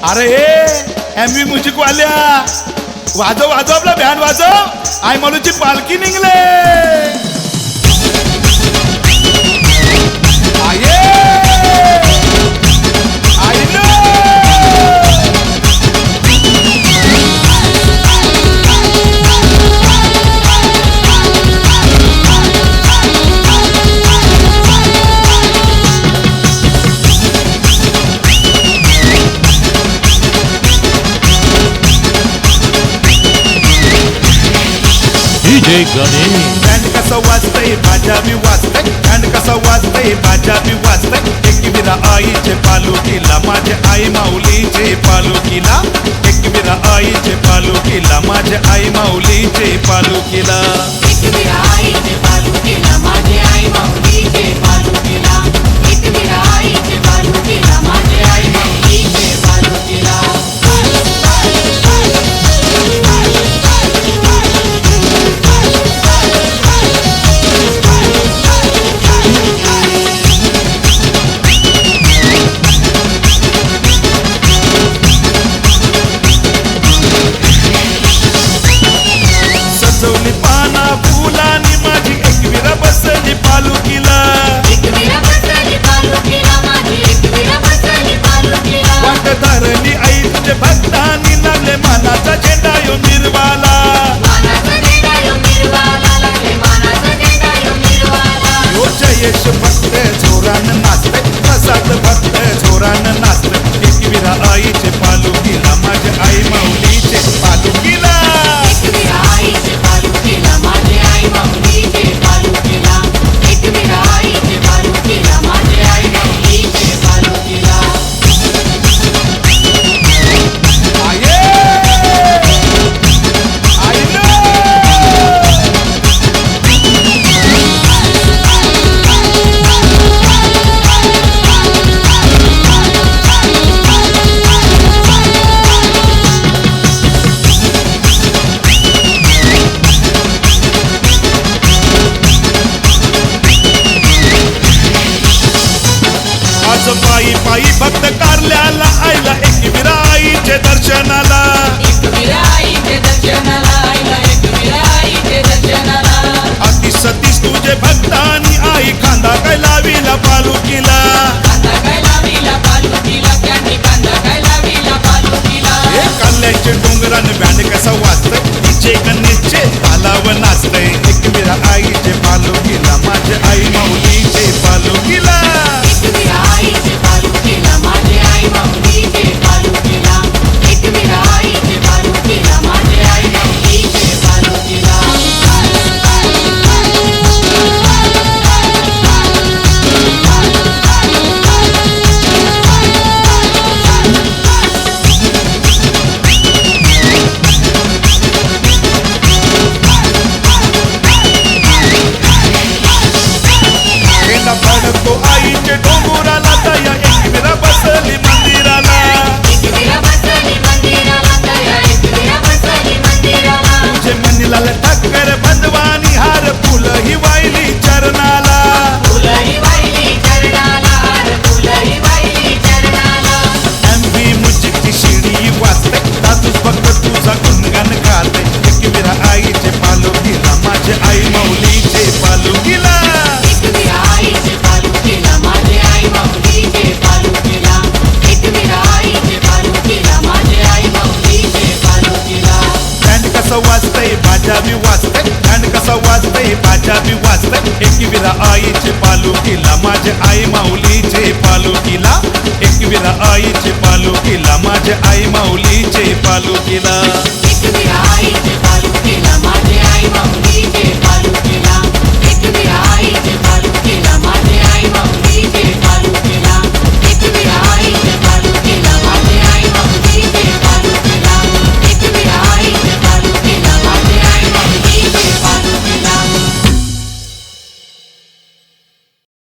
अरे MV music वाल्या वाजव वाजव आपला बँड वाजव आई मालूची पालखी निघले आये आईनो DJ गणेश बँड कसं वाजतंय माझ्या बी वाजतंय बँड कसं वाजतंय माझ्या बी वाजतंय एकविरा आईचे पालुकीला माझ्या आई माऊलीचे पालुकीला एकविरा आईचे पालुकीला माझ्या आई माऊलीचे पालुकीला एकविरा आईचे पालुकीला माझे आई माऊलीचे पालुकीला एकविरा आईचे पालुकीला माझे आई माऊलीचे पालुकीला सजवली पाना फुलानी माझी एकविरा बसली पालुकीला एकविरा बसली पालुकीला माझी एकविरा बसली पालुकीला वाट धरली आई तुझे भक्तांनी लागले मानाचा झेंडा यो मिरवाला मानाचा झेंडा यो मिरवाला लागले मानाचा झेंडा यो मिरवाला यो जयेश भक्त जोरान नाचते प्रसाद भक्त जोरान नाचते एकविरा आईचे पालुकीला माझ्या आई माऊलीचे पालुकीला एकविरा आईचे पालुकीला माझे आई माऊलीचे पालुकीला एकविरा आईचे पालुकीला माझे आई माऊलीचे पालुकीला आये आईनो आज पायी पायी भक्त कारल्याला आईला